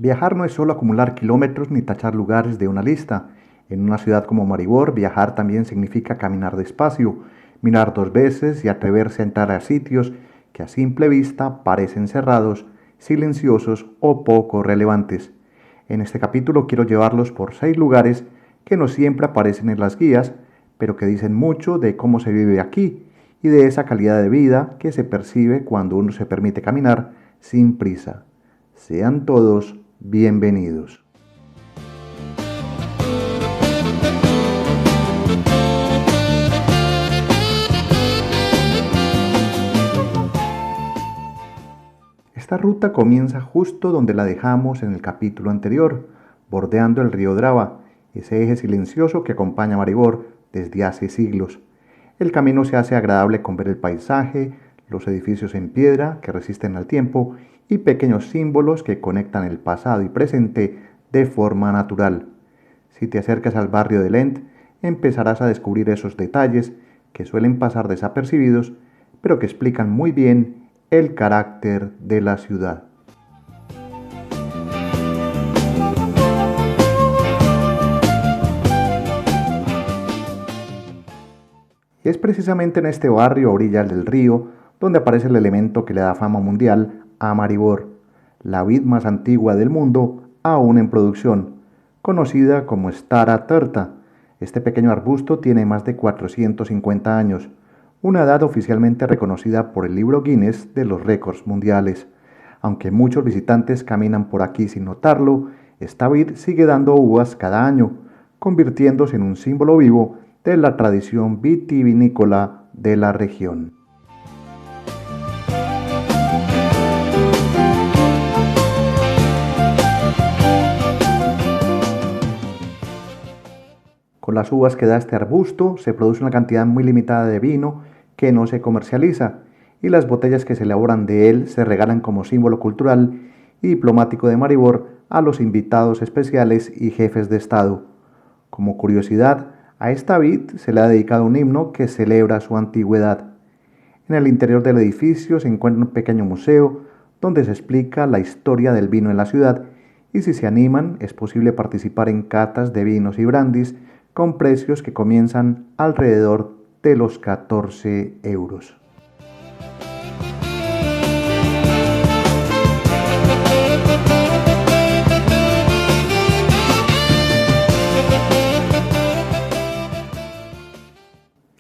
Viajar no es solo acumular kilómetros ni tachar lugares de una lista. En una ciudad como Maribor, viajar también significa caminar despacio, mirar dos veces y atreverse a entrar a sitios que a simple vista parecen cerrados, silenciosos o poco relevantes. En este capítulo quiero llevarlos por 6 lugares que no siempre aparecen en las guías, pero que dicen mucho de cómo se vive aquí y de esa calidad de vida que se percibe cuando uno se permite caminar sin prisa. Sean todos bienvenidos. Esta ruta comienza justo donde la dejamos en el capítulo anterior, bordeando el río Drava, ese eje silencioso que acompaña a Maribor desde hace siglos. El camino se hace agradable con ver el paisaje, los edificios en piedra que resisten al tiempo y pequeños símbolos que conectan el pasado y presente de forma natural. Si te acercas al barrio de Lent, empezarás a descubrir esos detalles que suelen pasar desapercibidos, pero que explican muy bien el carácter de la ciudad. Es precisamente en este barrio a orillas del río donde aparece el elemento que le da fama mundial a Maribor, la vid más antigua del mundo aún en producción, conocida como Stara Turta. Este pequeño arbusto tiene más de 450 años, una edad oficialmente reconocida por el libro Guinness de los récords mundiales. Aunque muchos visitantes caminan por aquí sin notarlo, esta vid sigue dando uvas cada año, convirtiéndose en un símbolo vivo de la tradición vitivinícola de la región. Con las uvas que da este arbusto se produce una cantidad muy limitada de vino que no se comercializa, y las botellas que se elaboran de él se regalan como símbolo cultural y diplomático de Maribor a los invitados especiales y jefes de Estado. Como curiosidad, a esta vid se le ha dedicado un himno que celebra su antigüedad. En el interior del edificio se encuentra un pequeño museo donde se explica la historia del vino en la ciudad, y si se animan es posible participar en catas de vinos y brandis con precios que comienzan alrededor de los 14 euros.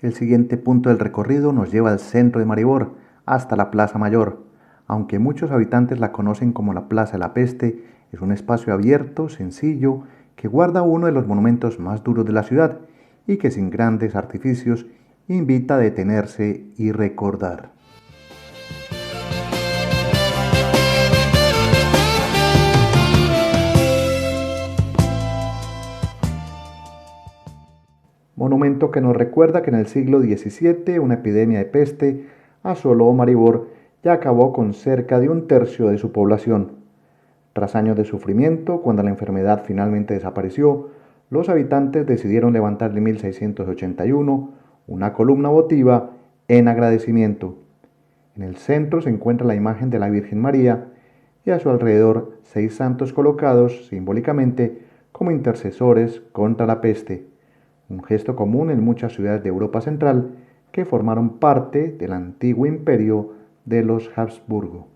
El siguiente punto del recorrido nos lleva al centro de Maribor, hasta la Plaza Mayor. Aunque muchos habitantes la conocen como la Plaza de la Peste, es un espacio abierto, sencillo, que guarda uno de los monumentos más duros de la ciudad y que sin grandes artificios invita a detenerse y recordar. Monumento que nos recuerda que en el siglo XVII una epidemia de peste asoló Maribor y acabó con cerca de 1/3 de su población. Tras años de sufrimiento, cuando la enfermedad finalmente desapareció, los habitantes decidieron levantar en 1681 una columna votiva en agradecimiento. En el centro se encuentra la imagen de la Virgen María y a su alrededor 6 santos colocados simbólicamente como intercesores contra la peste, un gesto común en muchas ciudades de Europa Central que formaron parte del antiguo imperio de los Habsburgo.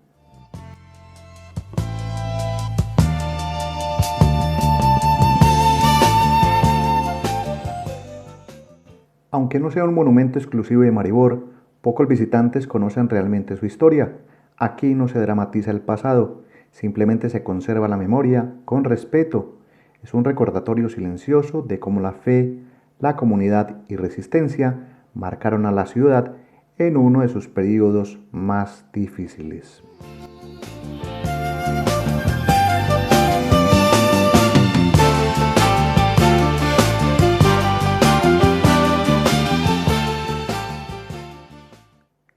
Aunque no sea un monumento exclusivo de Maribor, pocos visitantes conocen realmente su historia. Aquí no se dramatiza el pasado, simplemente se conserva la memoria con respeto. Es un recordatorio silencioso de cómo la fe, la comunidad y resistencia marcaron a la ciudad en uno de sus períodos más difíciles.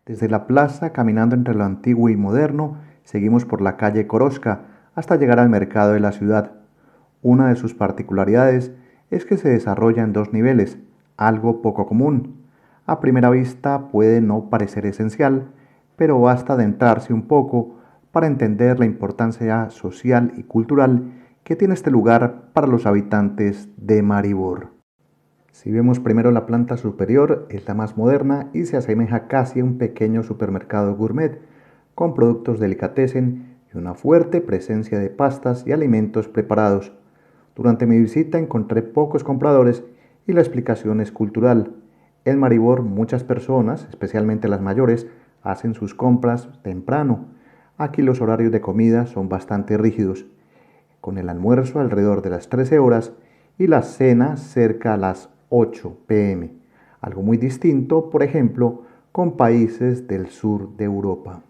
Desde la plaza, caminando entre lo antiguo y moderno, seguimos por la calle Koroška hasta llegar al mercado de la ciudad. Una de sus particularidades es que se desarrolla en 2 niveles, algo poco común. A primera vista puede no parecer esencial, pero basta adentrarse un poco para entender la importancia social y cultural que tiene este lugar para los habitantes de Maribor. Si vemos primero la planta superior, es la más moderna y se asemeja casi a un pequeño supermercado gourmet, con productos delicatessen y una fuerte presencia de pastas y alimentos preparados. Durante mi visita encontré pocos compradores y la explicación es cultural. En Maribor muchas personas, especialmente las mayores, hacen sus compras temprano. Aquí los horarios de comida son bastante rígidos, con el almuerzo alrededor de las 13 horas y la cena cerca a las 8 p.m. Algo muy distinto, por ejemplo, con países del sur de Europa.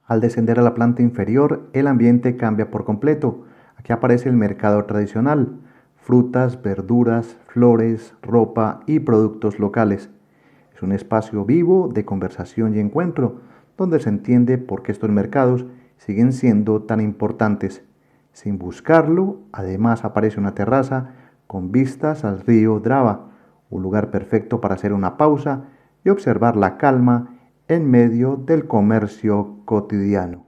Al descender a la planta inferior, el ambiente cambia por completo. Aquí aparece el mercado tradicional, frutas, verduras, flores, ropa y productos locales. Es un espacio vivo de conversación y encuentro, donde se entiende por qué estos mercados siguen siendo tan importantes. Sin buscarlo, además aparece una terraza con vistas al río Drava, un lugar perfecto para hacer una pausa y observar la calma en medio del comercio cotidiano.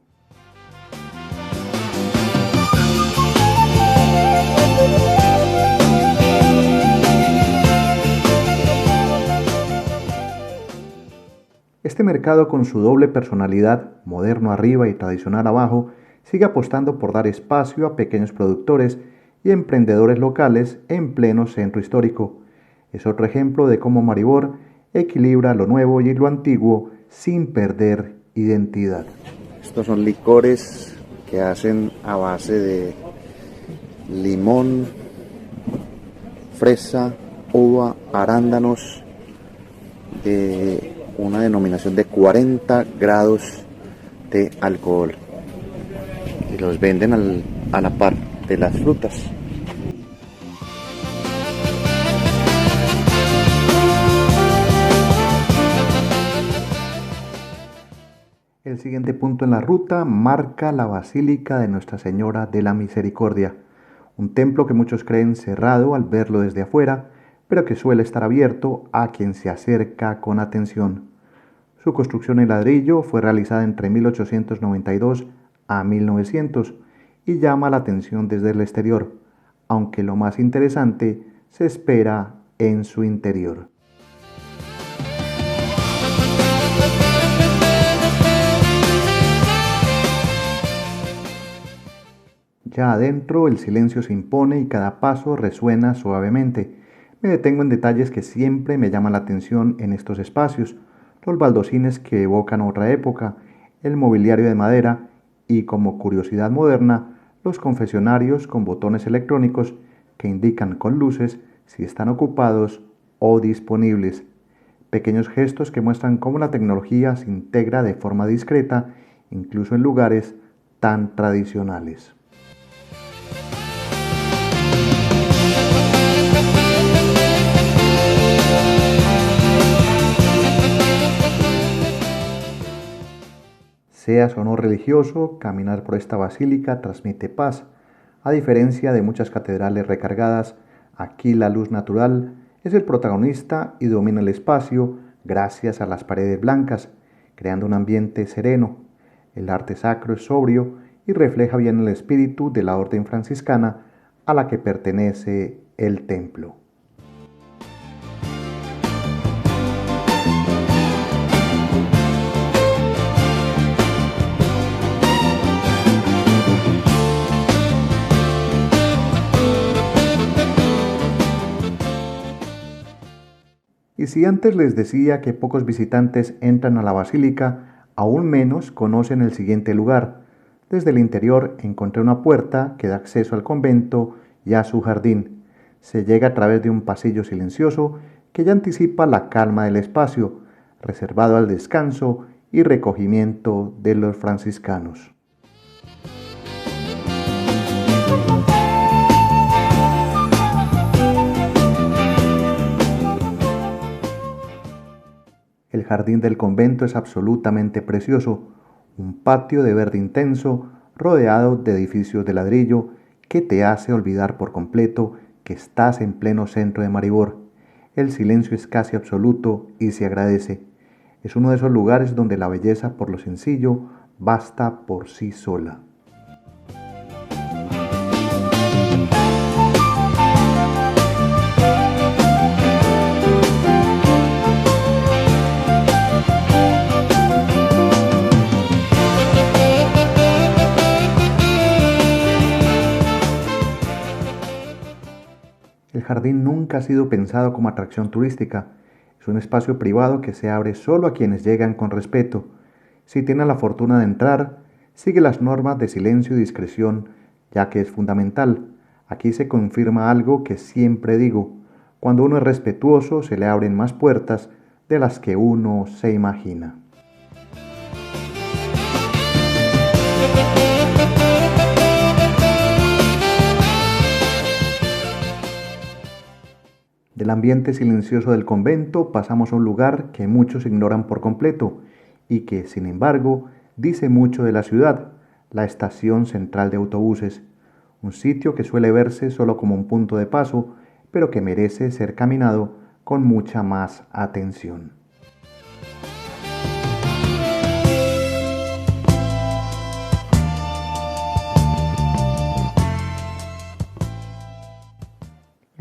Este mercado, con su doble personalidad, moderno arriba y tradicional abajo, sigue apostando por dar espacio a pequeños productores y emprendedores locales en pleno centro histórico. Es otro ejemplo de cómo Maribor equilibra lo nuevo y lo antiguo sin perder identidad. Estos son licores que hacen a base de limón, fresa, uva, arándanos, de una denominación de 40 grados de alcohol, y los venden a la par de las frutas. El siguiente punto en la ruta marca la Basílica de Nuestra Señora de la Misericordia, un templo que muchos creen cerrado al verlo desde afuera, pero que suele estar abierto a quien se acerca con atención. Su construcción en ladrillo fue realizada entre 1892 a 1900 y llama la atención desde el exterior, aunque lo más interesante se espera en su interior. Ya adentro el silencio se impone y cada paso resuena suavemente. Me detengo en detalles que siempre me llaman la atención en estos espacios: los baldosines que evocan otra época, el mobiliario de madera y, como curiosidad moderna, los confesionarios con botones electrónicos que indican con luces si están ocupados o disponibles. Pequeños gestos que muestran cómo la tecnología se integra de forma discreta, incluso en lugares tan tradicionales. Seas o no religioso, caminar por esta basílica transmite paz. A diferencia de muchas catedrales recargadas, aquí la luz natural es el protagonista y domina el espacio gracias a las paredes blancas, creando un ambiente sereno. El arte sacro es sobrio y refleja bien el espíritu de la orden franciscana a la que pertenece el templo. Y si antes les decía que pocos visitantes entran a la basílica, aún menos conocen el siguiente lugar. Desde el interior encontré una puerta que da acceso al convento y a su jardín. Se llega a través de un pasillo silencioso que ya anticipa la calma del espacio, reservado al descanso y recogimiento de los franciscanos. El jardín del convento es absolutamente precioso, un patio de verde intenso rodeado de edificios de ladrillo que te hace olvidar por completo que estás en pleno centro de Maribor. El silencio es casi absoluto y se agradece. Es uno de esos lugares donde la belleza por lo sencillo basta por sí sola. El jardín nunca ha sido pensado como atracción turística. Es un espacio privado que se abre solo a quienes llegan con respeto. Si tienes la fortuna de entrar, sigue las normas de silencio y discreción, ya que es fundamental. Aquí se confirma algo que siempre digo. Cuando uno es respetuoso, se le abren más puertas de las que uno se imagina. Del ambiente silencioso del convento pasamos a un lugar que muchos ignoran por completo y que, sin embargo, dice mucho de la ciudad, la estación central de autobuses, un sitio que suele verse solo como un punto de paso, pero que merece ser caminado con mucha más atención.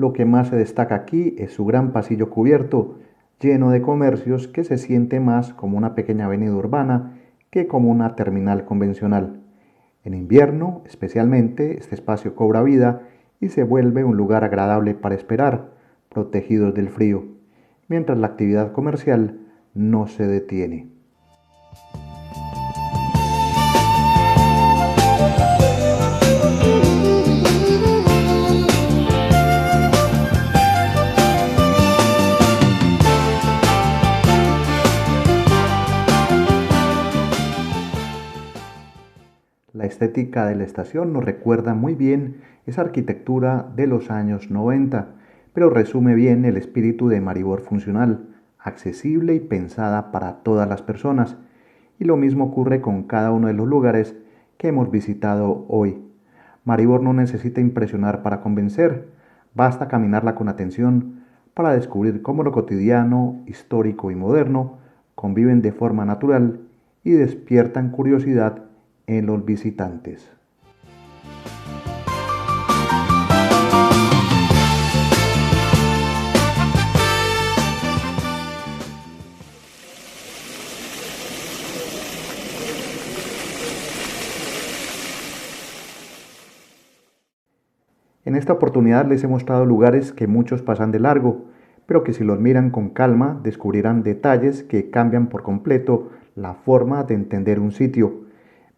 Lo que más se destaca aquí es su gran pasillo cubierto, lleno de comercios que se siente más como una pequeña avenida urbana que como una terminal convencional. En invierno, especialmente, este espacio cobra vida y se vuelve un lugar agradable para esperar, protegidos del frío, mientras la actividad comercial no se detiene. La estética de la estación nos recuerda muy bien esa arquitectura de los años 90, pero resume bien el espíritu de Maribor funcional, accesible y pensada para todas las personas. Y lo mismo ocurre con cada uno de los lugares que hemos visitado hoy. Maribor no necesita impresionar para convencer, basta caminarla con atención para descubrir cómo lo cotidiano, histórico y moderno conviven de forma natural y despiertan curiosidad en los visitantes. En esta oportunidad les he mostrado lugares que muchos pasan de largo, pero que si los miran con calma descubrirán detalles que cambian por completo la forma de entender un sitio.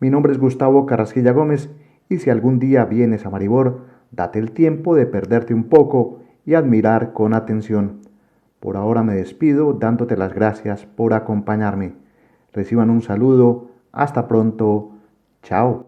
Mi nombre es Gustavo Carrasquilla Gómez y si algún día vienes a Maribor, date el tiempo de perderte un poco y admirar con atención. Por ahora me despido dándote las gracias por acompañarme. Reciban un saludo, hasta pronto, chao.